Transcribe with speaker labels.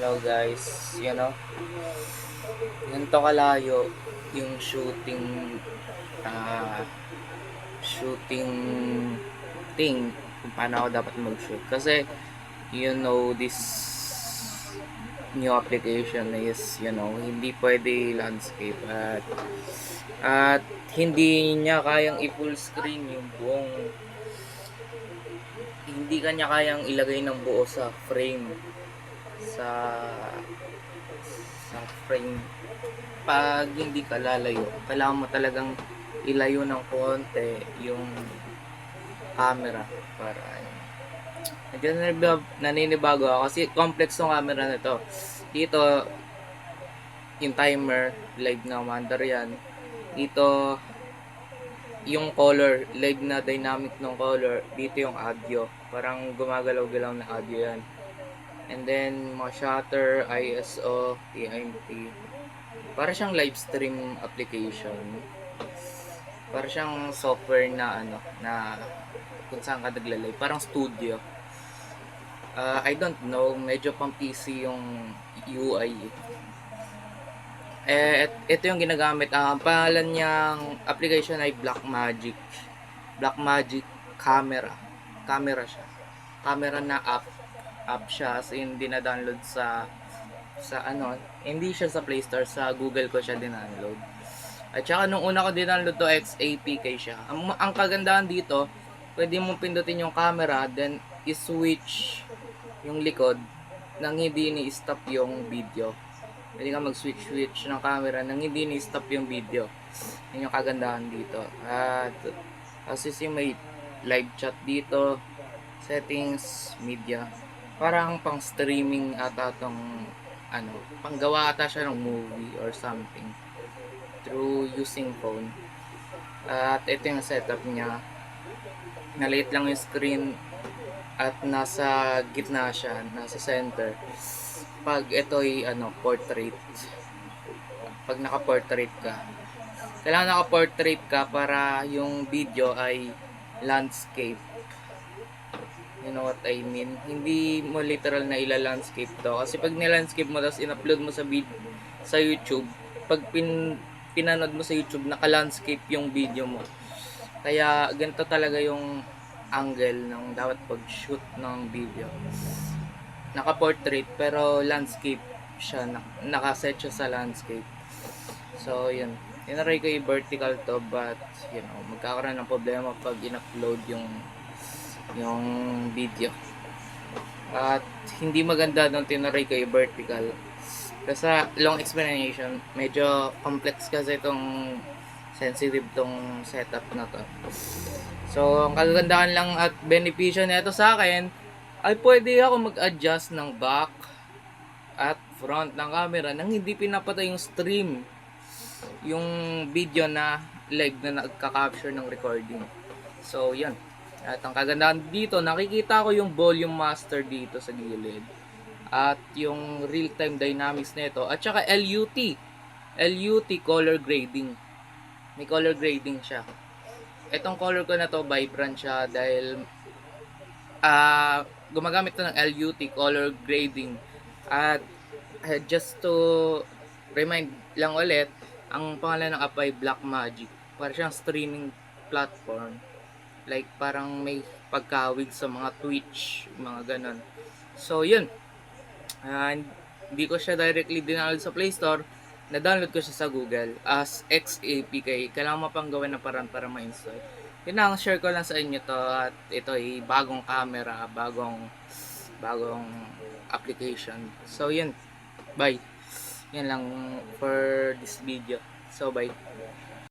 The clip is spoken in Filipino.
Speaker 1: Hello guys, ganito kalayo yung ah, shooting thing kung paano ako dapat mag-shoot. Kasi, this new application is, hindi pwede landscape at hindi niya kayang i-full screen yung buong, hindi kanya kayang ilagay ng buo sa sa frame pag hindi ka lalayo. Kailangan mo talagang ilayo ng konti yung camera para medyo naninibago ako kasi complex yung camera nito. Dito yung timer live na umandar yan. Dito yung color, live na dynamic ng color. Dito yung audio, parang gumagalaw-galaw na audio yan. And then mga shutter, ISO, TIMT. Para siyang live stream application. Para siyang software na na kung saan ka nagla-live, parang studio. I don't know, medyo pang PC yung UI. Ito yung ginagamit. Ang pangalan niyang application ay Blackmagic. Blackmagic Camera. Camera siya. Camera na app siya, as in dina-download sa hindi siya sa Play Store, sa Google ko siya dinownload. At saka nung una ko dinownload to, XAPK siya. Ang kagandahan dito, pwede mong pindutin yung camera, then i-switch yung likod nang hindi ni-stop yung video. Pwede ka mag-switch ng camera nang hindi ni-stop yung video. Yun yung kagandahan dito. At as you see, may live chat dito, settings, media. Parang pang streaming ata tong panggawa ata siya ng movie or something through using phone. At ito yung setup niya. Maliit lang yung screen at nasa gitna siya, nasa center. Pag ito ay portrait. Pag naka-portrait ka, kailangan naka-portrait ka para yung video ay landscape. You know what I mean? Hindi mo literal na ila-landscape to. Kasi pag ni-landscape mo tapos in-upload mo sa YouTube, pag pinanood mo sa YouTube, naka-landscape yung video mo. Kaya ganito talaga yung angle ng dapat pag-shoot ng video. Naka-portrait pero landscape siya, nakaset siya sa landscape. So yun, inaray ko yung vertical to, but magkakaroon ng problema pag in-upload yung video. At hindi maganda nung tinaray ko yung vertical. Kasi long explanation, medyo complex kasi itong sensitive tong setup na to. So, ang kagandahan lang at benepisyo nito sa akin ay pwede ako mag-adjust ng back at front ng camera nang hindi pinapatay yung stream, yung video na live na nagka-capture ng recording. So, yan. At ang kagandahan dito, nakikita ko yung volume master dito sa gilid. At yung real-time dynamics nito. At saka LUT. LUT color grading. May color grading siya. Itong color ko na to, vibrant siya dahil gumagamit to ng LUT color grading. At just to remind lang ulit, ang pangalan ng app ay Blackmagic. Para siyang streaming platform. Like parang may pagkawig sa mga Twitch, mga ganon. So yun, hindi ko siya directly dinownload sa Play Store, na-download ko siya sa Google as XAPK. Kailangan mo pang gawin ng paraan para ma-install. Yun lang, share ko lang sa inyo to. At ito ay bagong camera, bagong application. So yun, bye. Yan lang for this video. So bye.